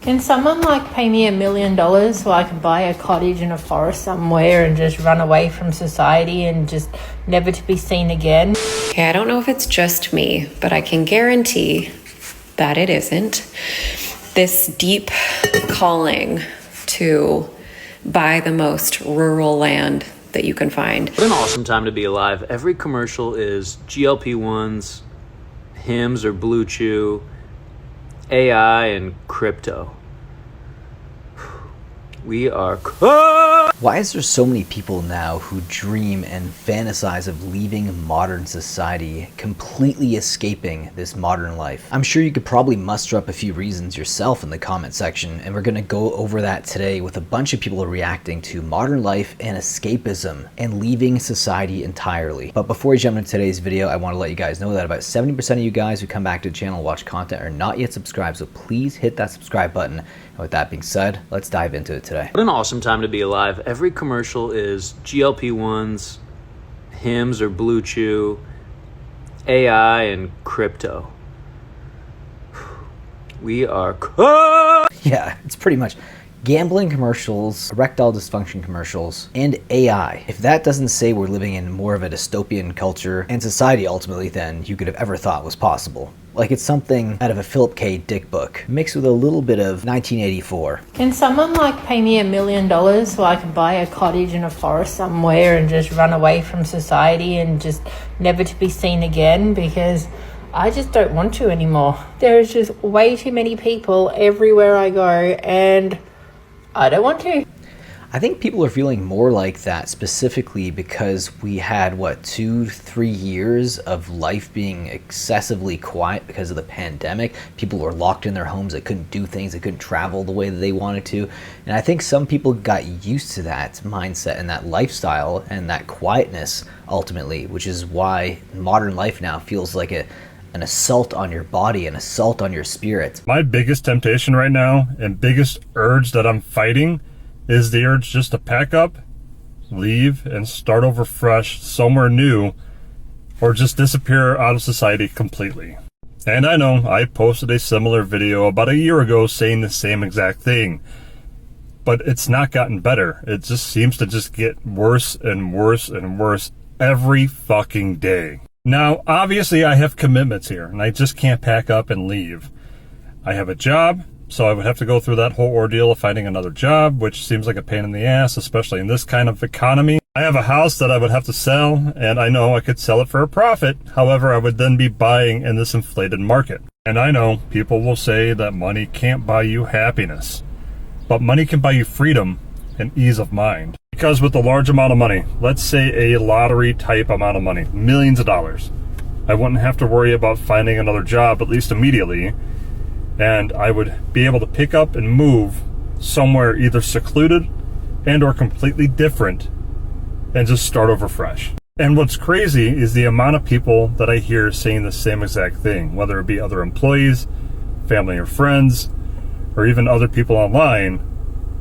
Can someone pay me $1 million so I can buy a cottage in a forest somewhere and just run away from society and just never to be seen again? Okay, I don't know if it's just me, but I can guarantee that it isn't. This deep calling to buy the most rural land that you can find. What an awesome time to be alive. Every commercial is GLP-1s, Hims or Blue Chew, AI, and crypto. We are Why is there so many people now who dream and fantasize of leaving modern society, completely escaping this modern life? I'm sure you could probably muster up a few reasons yourself in the comment section, and we're going to go over that today with a bunch of people reacting to modern life and escapism and leaving society entirely. But before we jump into today's video, I want to let you guys know that about 70% of you guys who come back to the channel and watch content are not yet subscribed, so please hit that subscribe button. And with that being said, let's dive into it today. What an awesome time to be alive. Every commercial is GLP-1s, Hims or Blue Chew, AI, and crypto. We are Yeah, it's pretty much gambling commercials, erectile dysfunction commercials, and AI. If that doesn't say we're living in more of a dystopian culture and society ultimately than you could have ever thought was possible. Like it's something out of a Philip K. Dick book, mixed with a little bit of 1984. Can someone pay me $1 million so I can buy a cottage in a forest somewhere and just run away from society and just never to be seen again? Because I just don't want to anymore. There's just way too many people everywhere I go and I don't want to. I think people are feeling more like that specifically because we had, what, 2-3 years of life being excessively quiet because of the pandemic. People were locked in their homes, they couldn't do things, they couldn't travel the way that they wanted to. And I think some people got used to that mindset and that lifestyle and that quietness ultimately, which is why modern life now feels like an assault on your body, an assault on your spirit. My biggest temptation right now and biggest urge that I'm fighting is the urge just to pack up, leave, and start over fresh somewhere new, or just disappear out of society completely. And I know I posted a similar video about a year ago saying the same exact thing, but it's not gotten better. It just seems to just get worse and worse and worse every fucking day. Now, obviously I have commitments here, and I just can't pack up and leave. I have a job, so I would have to go through that whole ordeal of finding another job, which seems like a pain in the ass, especially in this kind of economy. I have a house that I would have to sell, and I know I could sell it for a profit. However, I would then be buying in this inflated market. And I know people will say that money can't buy you happiness, but money can buy you freedom and ease of mind. Because with a large amount of money, let's say a lottery type amount of money, millions of dollars, I wouldn't have to worry about finding another job, at least immediately, and I would be able to pick up and move somewhere either secluded and or completely different and just start over fresh. And what's crazy is the amount of people that I hear saying the same exact thing, whether it be other employees, family or friends, or even other people online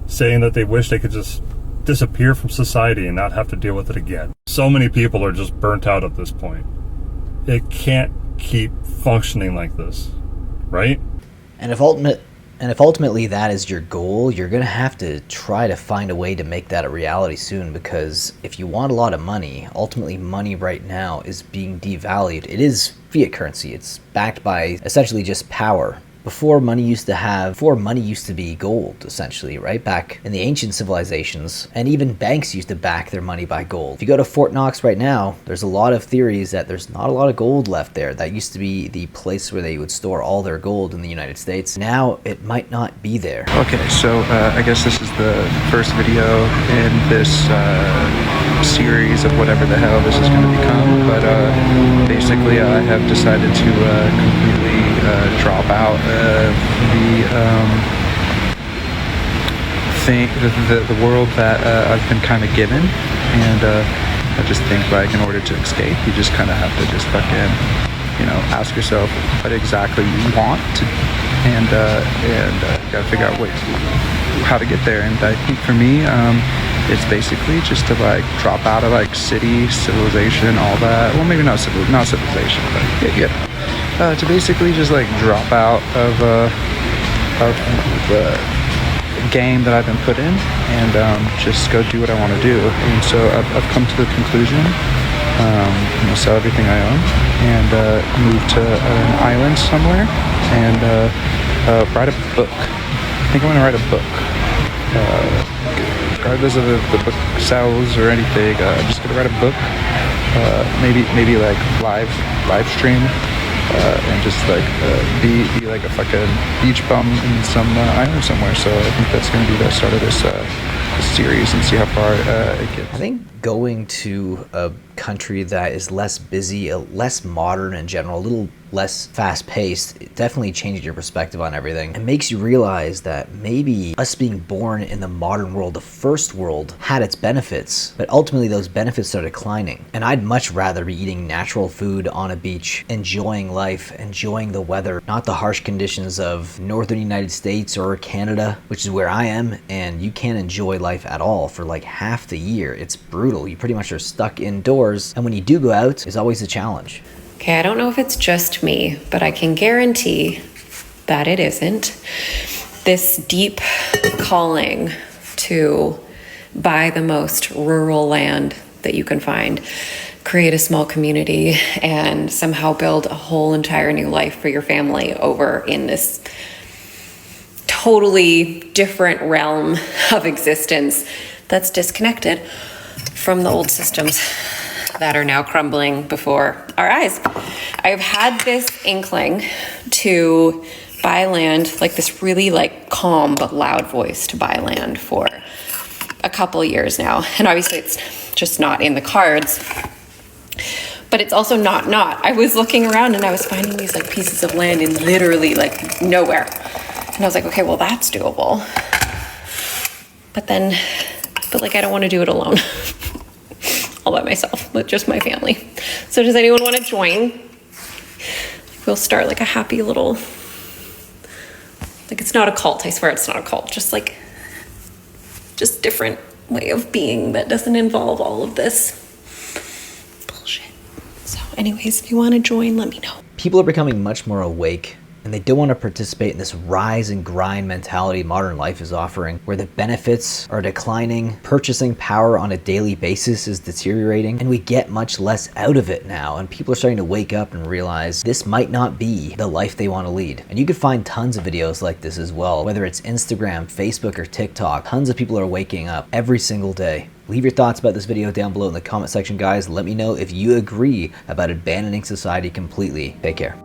saying that they wish they could just disappear from society and not have to deal with it again. So many people are just burnt out at this point. It can't keep functioning like this, right? And if ultimately that is your goal, you're going to have to try to find a way to make that a reality soon, because if you want a lot of money, ultimately money right now is being devalued. It is fiat currency. It's backed by essentially just power. Before money used to be gold, essentially, right? Back in the ancient civilizations, and even banks used to back their money by gold. If you go to Fort Knox right now, there's a lot of theories that there's not a lot of gold left there. That used to be the place where they would store all their gold in the United States. Now it might not be there. Okay, so I guess this is the first video in this series of whatever the hell this is going to become, but basically I have decided to completely drop out of the world that I've been kind of given, and I just think like in order to escape, you just kind of have to just fucking, you know, ask yourself what exactly you want to, and you gotta figure out how to get there. And I think for me, it's basically just to like drop out of like city, civilization, all that. Well, maybe not civilization, but yeah. To basically just like drop out of the game that I've been put in, and just go do what I want to do. And so I've come to the conclusion, sell everything I own and move to an island somewhere and write a book. I think I'm gonna write a book. Regardless of if the book sells or anything, I'm just gonna write a book. Maybe like live stream. And just like be like a fucking beach bum in some island somewhere. So I think that's going to be the start of this series, and see how far it gets. I think going to a country that is less busy, less modern in general, a little less fast-paced, it definitely changes your perspective on everything. It makes you realize that maybe us being born in the modern world, the first world, had its benefits, but ultimately those benefits are declining. And I'd much rather be eating natural food on a beach, enjoying life, enjoying the weather, not the harsh conditions of northern United States or Canada, which is where I am, and you can't enjoy life at all for like half the year. It's brutal. You pretty much are stuck indoors, and when you do go out, it's always a challenge. Okay, I don't know if it's just me, but I can guarantee that it isn't. This deep calling to buy the most rural land that you can find, create a small community, and somehow build a whole entire new life for your family over in this totally different realm of existence that's disconnected from the old systems that are now crumbling before our eyes. I've had this inkling to buy land, like this really like calm but loud voice to buy land for a couple years now. And obviously it's just not in the cards, but it's also not. I was looking around and I was finding these like pieces of land in literally like nowhere. And I was like, okay, well that's doable. But like I don't want to do it alone. All by myself, with just my family. So does anyone want to join? We'll start like a happy little, like it's not a cult, I swear it's not a cult, just different way of being that doesn't involve all of this bullshit. So anyways, if you want to join, let me know. People are becoming much more awake, and they don't want to participate in this rise and grind mentality modern life is offering, where the benefits are declining, purchasing power on a daily basis is deteriorating, and we get much less out of it now. And people are starting to wake up and realize this might not be the life they want to lead. And you can find tons of videos like this as well, whether it's Instagram, Facebook, or TikTok. Tons of people are waking up every single day. Leave your thoughts about this video down below in the comment section, guys. Let me know if you agree about abandoning society completely. Take care.